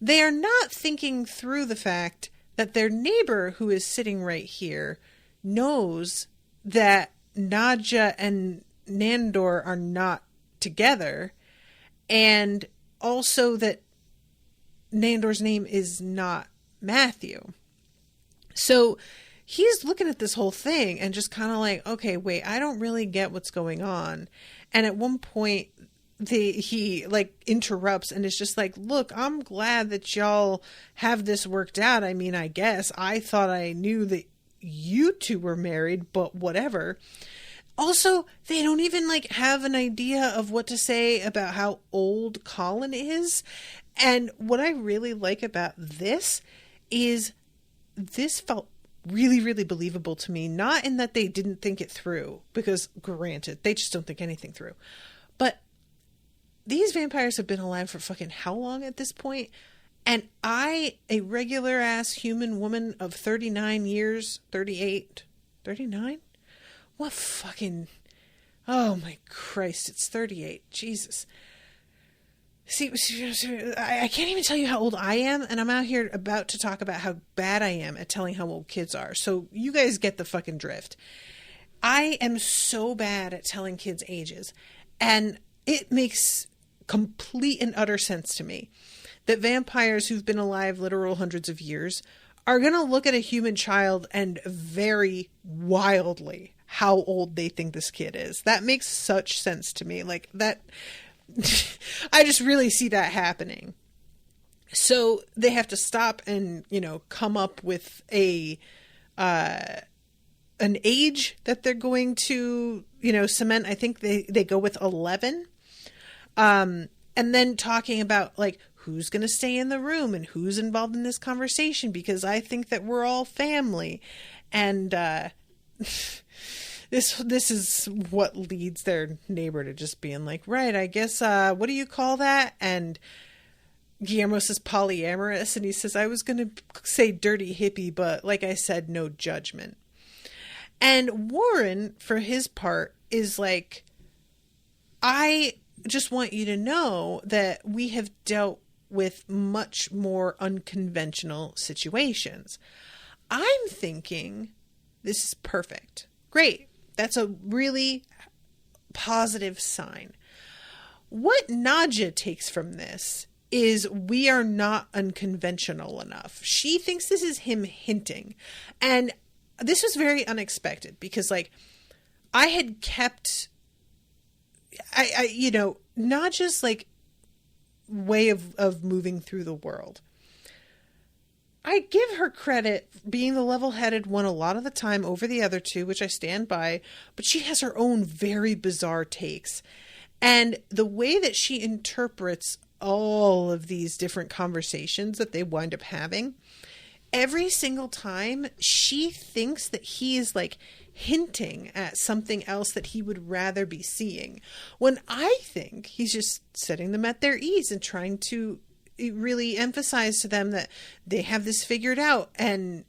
They are not thinking through the fact that their neighbor, who is sitting right here, knows that Nadja and Nandor are not together, and also that Nandor's name is not Matthew. So he's looking at this whole thing and just kind of like, okay, wait, I don't really get what's going on. And at one point he like interrupts and is just like, look, I'm glad that y'all have this worked out. I mean, I guess I thought I knew that you two were married, but whatever. Also, they don't even like have an idea of what to say about how old Colin is. And what I really like about this is this felt really, really believable to me. Not in that they didn't think it through, because granted, they just don't think anything through. But these vampires have been alive for fucking how long at this point? And I, a regular ass human woman of 39 years, 38, 39? What fucking, oh my Christ, it's 38. Jesus. See, I can't even tell you how old I am, and I'm out here about to talk about how bad I am at telling how old kids are. So you guys get the fucking drift. I am so bad at telling kids' ages, and it makes complete and utter sense to me that vampires who've been alive literal hundreds of years are going to look at a human child and vary wildly how old they think this kid is. That makes such sense to me. Like that, I just really see that happening. So they have to stop and, come up with an age that they're going to, cement. I think they go with 11. And then talking about like, who's going to stay in the room and who's involved in this conversation, because I think that we're all family. And, This is what leads their neighbor to just being like, right, I guess, what do you call that? And Guillermo says polyamorous, and he says, I was going to say dirty hippie, but like I said, no judgment. And Warren, for his part, is like, I just want you to know that we have dealt with much more unconventional situations. I'm thinking this is perfect. Great. That's a really positive sign. What Nadja takes from this is we are not unconventional enough. She thinks this is him hinting. And this was very unexpected because, like, I had kept, Nadja's, like, way of moving through the world. I give her credit being the level-headed one a lot of the time over the other two, which I stand by, but she has her own very bizarre takes. And the way that she interprets all of these different conversations that they wind up having, every single time she thinks that he is, like, hinting at something else that he would rather be seeing, when I think he's just setting them at their ease and trying to really emphasize to them that they have this figured out, and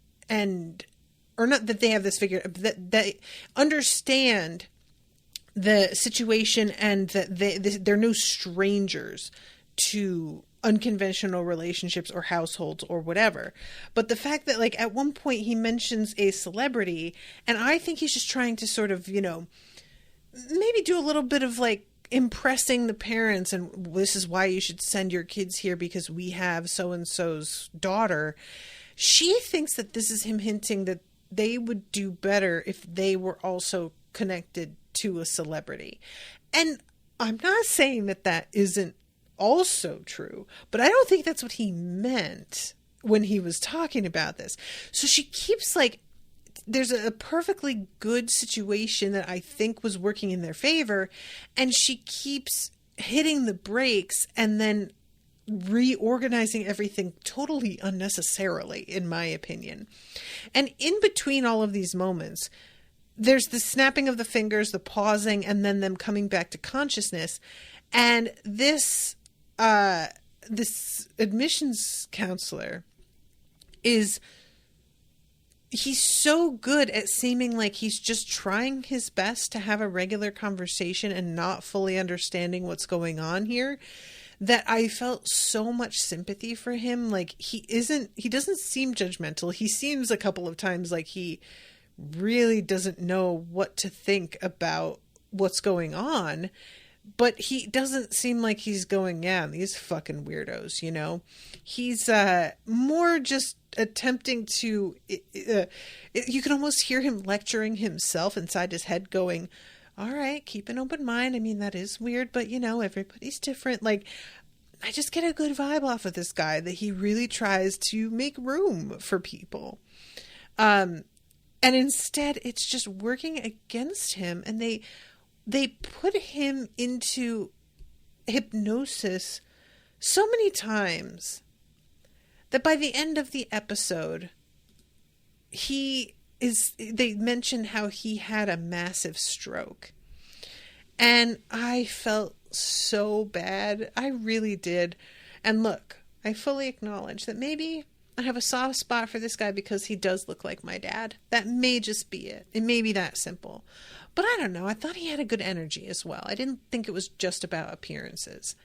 or not that they have this figured, that they understand the situation and that they're no strangers to unconventional relationships or households or whatever. But the fact that, like, at one point he mentions a celebrity, and I think he's just trying to sort of, maybe do a little bit of, like, impressing the parents, and this is why you should send your kids here because we have so-and-so's daughter. She thinks that this is him hinting that they would do better if they were also connected to a celebrity. And I'm not saying that that isn't also true, but I don't think that's what he meant when he was talking about this. So she keeps, like, there's a perfectly good situation that I think was working in their favor, and she keeps hitting the brakes and then reorganizing everything totally unnecessarily, in my opinion. And in between all of these moments, there's the snapping of the fingers, the pausing, and then them coming back to consciousness. And this admissions counselor he's so good at seeming like he's just trying his best to have a regular conversation and not fully understanding what's going on here, that I felt so much sympathy for him. Like, he doesn't seem judgmental. He seems a couple of times like he really doesn't know what to think about what's going on, but he doesn't seem like he's going, yeah, these fucking weirdos, He's more just attempting to, you can almost hear him lecturing himself inside his head going, all right, keep an open mind. I mean, that is weird, but everybody's different. Like, I just get a good vibe off of this guy that he really tries to make room for people. And instead it's just working against him, and they put him into hypnosis so many times that by the end of the episode, they mention how he had a massive stroke. And I felt so bad. I really did. And look, I fully acknowledge that maybe I have a soft spot for this guy because he does look like my dad. That may just be it. It may be that simple. But I don't know. I thought he had a good energy as well. I didn't think it was just about appearances.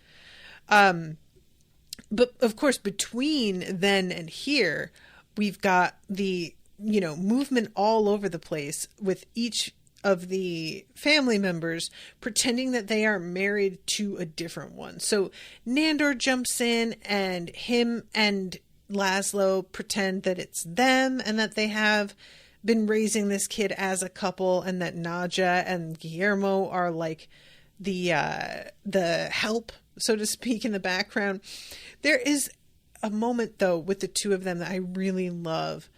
But of course, between then and here, we've got the, movement all over the place with each of the family members pretending that they are married to a different one. So Nandor jumps in, and him and Laszlo pretend that it's them and that they have been raising this kid as a couple, and that Nadja and Guillermo are like the help, so to speak, in the background. There is a moment, though, with the two of them that I really love.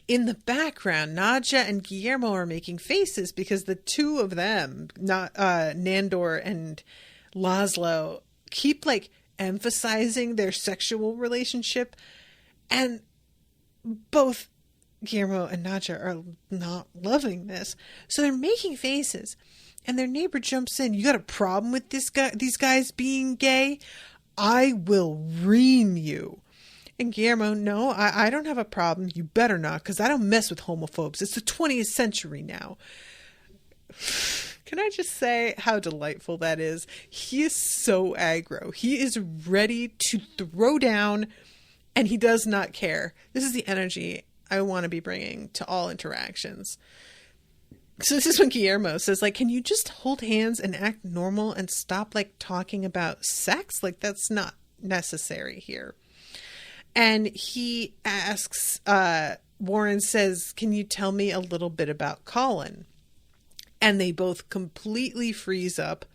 In the background, Nadja and Guillermo are making faces because the two of them, Nandor and Laszlo, keep, like, emphasizing their sexual relationship, and both Guillermo and Nadja are not loving this. So they're making faces, and their neighbor jumps in. You got a problem with these guys being gay? I will ream you. And Guillermo, no, I don't have a problem. You better not, because I don't mess with homophobes. It's the 20th century now. Can I just say how delightful that is? He is so aggro. He is ready to throw down, and he does not care. This is the energy I want to be bringing to all interactions. So this is when Guillermo says, like, can you just hold hands and act normal and stop, like, talking about sex? Like, that's not necessary here. And he asks, Warren says, can you tell me a little bit about Colin? And they both completely freeze up.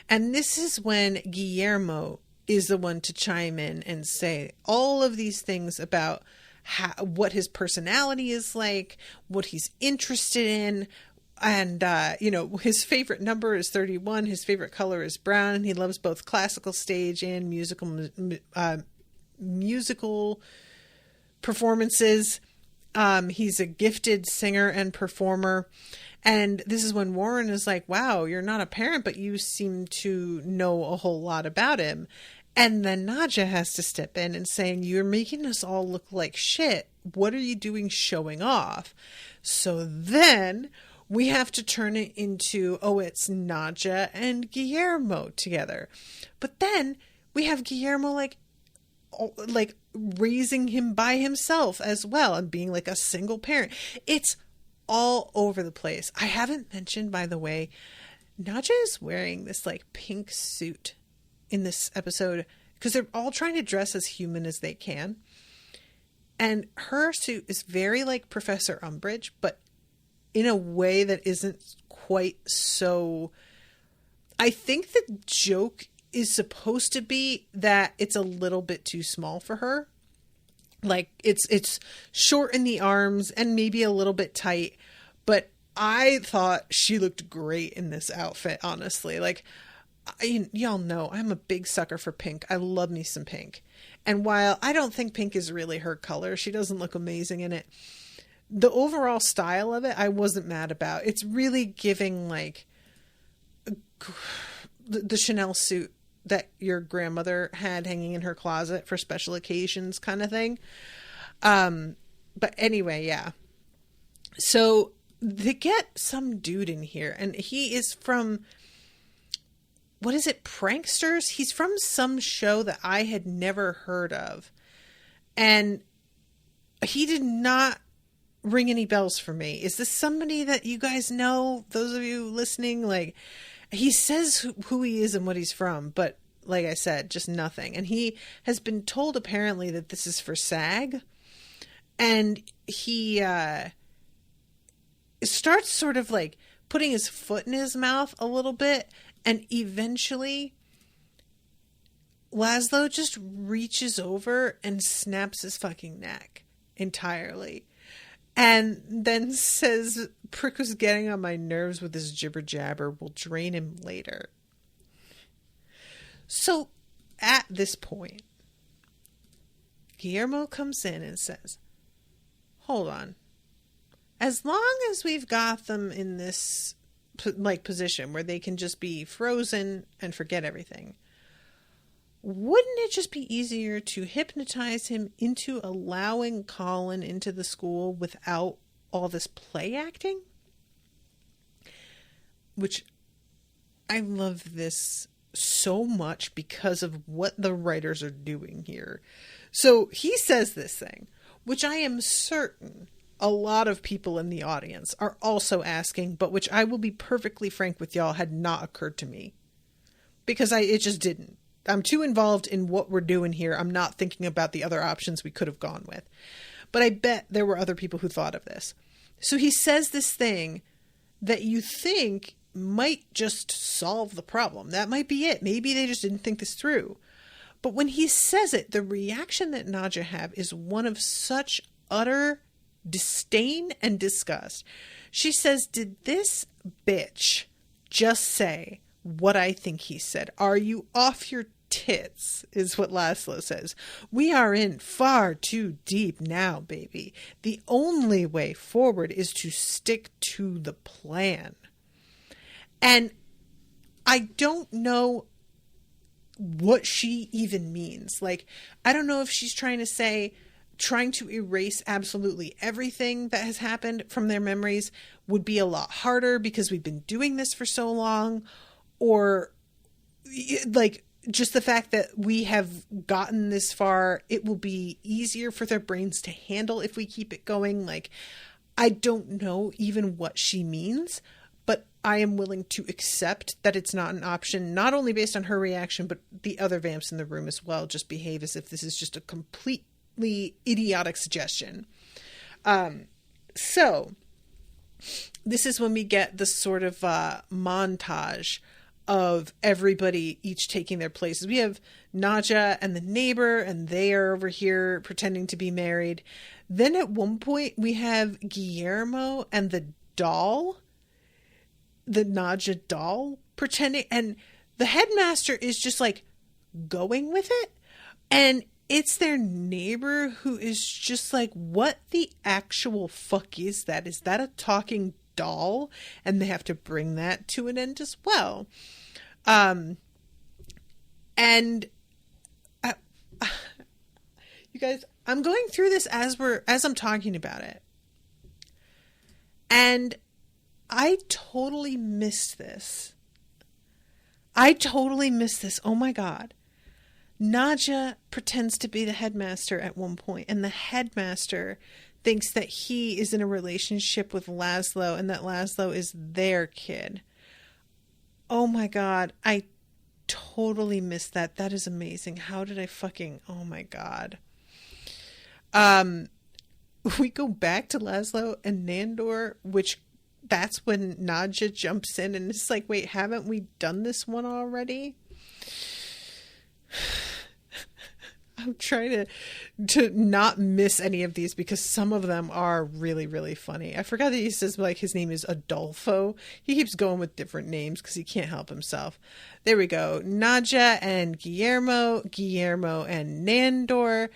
And this is when Guillermo is the one to chime in and say all of these things about what his personality is like, what he's interested in. And, his favorite number is 31. His favorite color is brown. And he loves both classical stage and musical performances. He's a gifted singer and performer. And this is when Warren is like, wow, you're not a parent, but you seem to know a whole lot about him. And then Nadja has to step in and saying, you're making us all look like shit. What are you doing showing off? So then we have to turn it into, it's Nadja and Guillermo together. But then we have Guillermo like raising him by himself as well and being like a single parent. It's all over the place. I haven't mentioned, by the way, Nadja is wearing this like pink suit in this episode because they're all trying to dress as human as they can. And her suit is very like Professor Umbridge, but in a way that isn't quite so... I think the joke is supposed to be that it's a little bit too small for her. Like it's short in the arms and maybe a little bit tight, but I thought she looked great in this outfit, honestly. Like, y'all know I'm a big sucker for pink. I love me some pink. And while I don't think pink is really her color, she doesn't look amazing in it. The overall style of it, I wasn't mad about. It's really giving like the Chanel suit that your grandmother had hanging in her closet for special occasions kind of thing. But anyway, yeah. So they get some dude in here and he is from, what is it? Pranksters? He's from some show that I had never heard of. And he did not ring any bells for me. Is this somebody that you guys know? Those of you listening, like, he says who he is and what he's from, but like I said, just nothing. And he has been told apparently that this is for SAG. And he starts sort of like putting his foot in his mouth a little bit. And eventually Laszlo just reaches over and snaps his fucking neck entirely. And then says, prick was getting on my nerves with his jibber jabber. We'll drain him later. So at this point, Guillermo comes in and says, hold on. As long as we've got them in this position where they can just be frozen and forget everything, wouldn't it just be easier to hypnotize him into allowing Colin into the school without all this play acting? Which I love this so much because of what the writers are doing here. So he says this thing, which I am certain a lot of people in the audience are also asking, but which I will be perfectly frank with y'all had not occurred to me because it just didn't. I'm too involved in what we're doing here. I'm not thinking about the other options we could have gone with. But I bet there were other people who thought of this. So he says this thing that you think might just solve the problem. That might be it. Maybe they just didn't think this through. But when he says it, the reaction that Nadja have is one of such utter disdain and disgust. She says, did this bitch just say what I think he said? Are you off your tits? Is what Laszlo says. We are in far too deep now, baby. The only way forward is to stick to the plan. And I don't know what she even means. Like, I don't know if she's trying to erase absolutely everything that has happened from their memories would be a lot harder because we've been doing this for so long, or like just the fact that we have gotten this far, it will be easier for their brains to handle if we keep it going. Like, I don't know even what she means, but I am willing to accept that it's not an option, not only based on her reaction, but the other vamps in the room as well just behave as if this is just a completely idiotic suggestion. So this is when we get the sort of montage of everybody each taking their places. We have Nadja and the neighbor, and they are over here pretending to be married. Then at one point we have Guillermo and the doll, the Nadja doll, pretending, and the headmaster is just like going with it. And it's their neighbor who is just like, what the actual fuck is that? Is that a talking doll? And they have to bring that to an end as well. You guys, I'm going through this as I'm talking about it. And I totally missed this. Oh my God. Nadja pretends to be the headmaster at one point, and the headmaster thinks that he is in a relationship with Laszlo and that Laszlo is their kid. Oh my God. I totally missed that. That is amazing. How did I oh my God. We go back to Laszlo and Nandor, which that's when Nadja jumps in and it's like, wait, haven't we done this one already? I'm trying to not miss any of these because some of them are really, really funny. I forgot that he says like his name is Adolfo. He keeps going with different names because he can't help himself. There we go. Nadja and Guillermo and Nandor.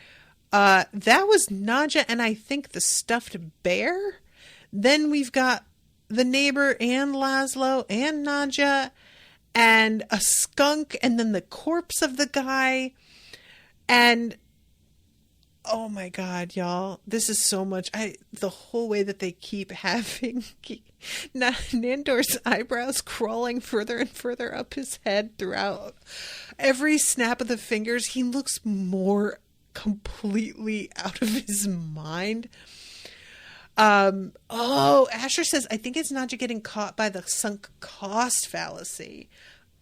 That was Nadja and I think the stuffed bear. Then we've got the neighbor and Laszlo and Nadja and a skunk and then the corpse of the guy. And oh my God, y'all, this is so much. The whole way that they keep having Nandor's eyebrows crawling further and further up his head throughout every snap of the fingers, he looks more completely out of his mind. Asher says, I think it's Nadja getting caught by the sunk cost fallacy.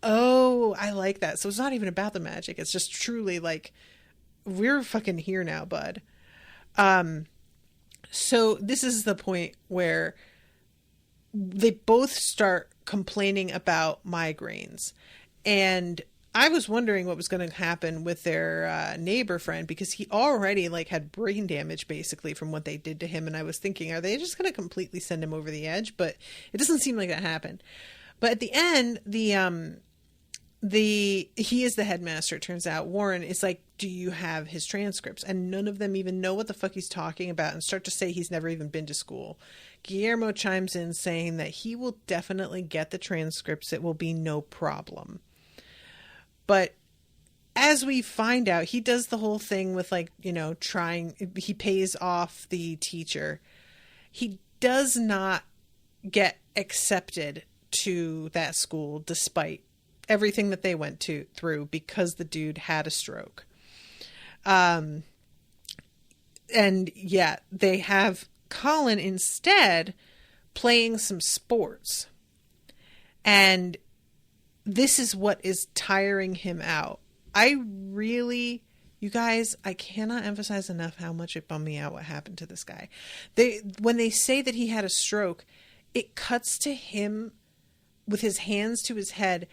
Oh, I like that. So it's not even about the magic. It's just truly like, we're fucking here now, bud. So this is the point where they both start complaining about migraines. And I was wondering what was going to happen with their neighbor friend because he already like had brain damage basically from what they did to him. And I was thinking, are they just going to completely send him over the edge? But it doesn't seem like that happened. But at the end, he is the headmaster, it turns out. Warren is like, do you have his transcripts? And none of them even know what the fuck he's talking about and start to say he's never even been to school. Guillermo chimes in saying that he will definitely get the transcripts. It will be no problem. But as we find out, he does the whole thing with like, he pays off the teacher. He does not get accepted to that school despite everything that they went through because the dude had a stroke. And yeah, they have Colin instead playing some sports. And this is what is tiring him out. You guys, I cannot emphasize enough how much it bummed me out what happened to this guy. When they say that he had a stroke, it cuts to him with his hands to his head,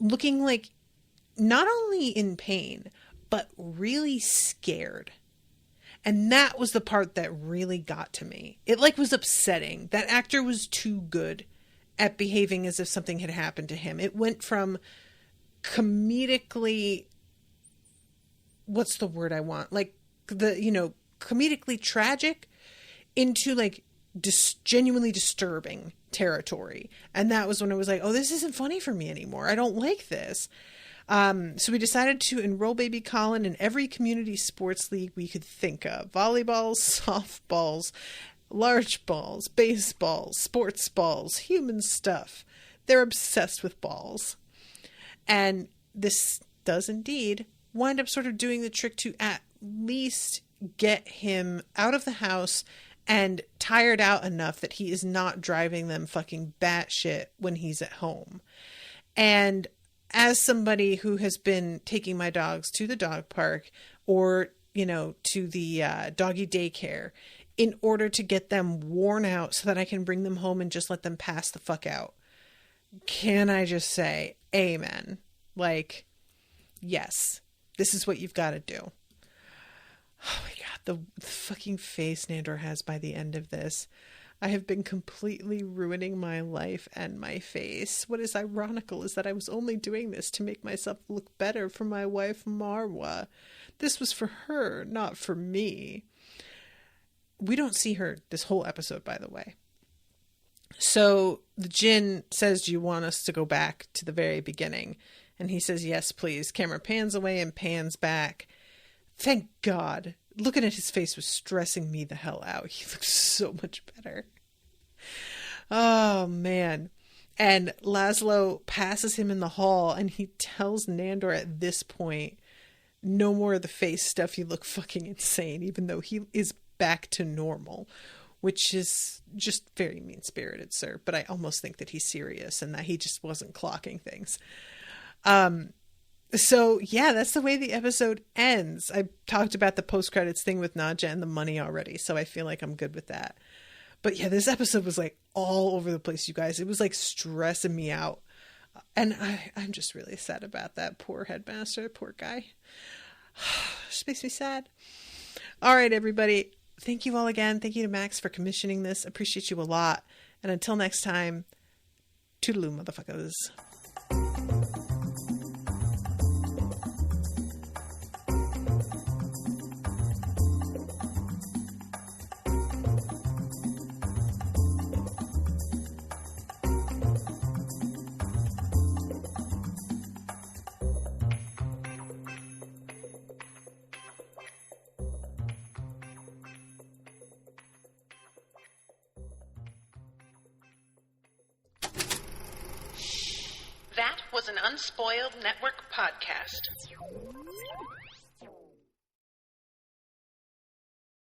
looking like not only in pain, but really scared. And that was the part that really got to me. It like was upsetting. That actor was too good at behaving as if something had happened to him. It went from comedically, what's the word I want? Like comedically tragic into like genuinely disturbing territory. And that was when it was like, oh, this isn't funny for me anymore. I don't like this. So we decided to enroll baby Colin in every community sports league we could think of. Volleyballs, softballs, large balls, baseballs, sports balls, human stuff. They're obsessed with balls. And this does indeed wind up sort of doing the trick to at least get him out of the house and tired out enough that he is not driving them fucking batshit when he's at home. And as somebody who has been taking my dogs to the dog park or, you know, to the doggy daycare in order to get them worn out so that I can bring them home and just let them pass the fuck out, can I just say amen? Like, yes, this is what you've got to do. Oh my God, the fucking face Nandor has by the end of this. I have been completely ruining my life and my face. What is ironical is that I was only doing this to make myself look better for my wife, Marwa. This was for her, not for me. We don't see her this whole episode, by the way. So the Jinn says, do you want us to go back to the very beginning? And he says, yes, please. Camera pans away and pans back. Thank God. Looking at his face was stressing me the hell out. He looks so much better. Oh, man. And Laszlo passes him in the hall, and he tells Nandor at this point, no more of the face stuff. You look fucking insane, even though he is back to normal, which is just very mean-spirited, sir. But I almost think that he's serious and that he just wasn't clocking things. So yeah, that's the way the episode ends. I talked about the post-credits thing with Nadja and the money already, so I feel like I'm good with that. But yeah, this episode was like all over the place, you guys. It was like stressing me out. And I'm just really sad about that poor headmaster, poor guy. Just makes me sad. All right, everybody. Thank you all again. Thank you to Max for commissioning this. Appreciate you a lot. And until next time, toodaloo, motherfuckers. That was an Unspoiled Network podcast.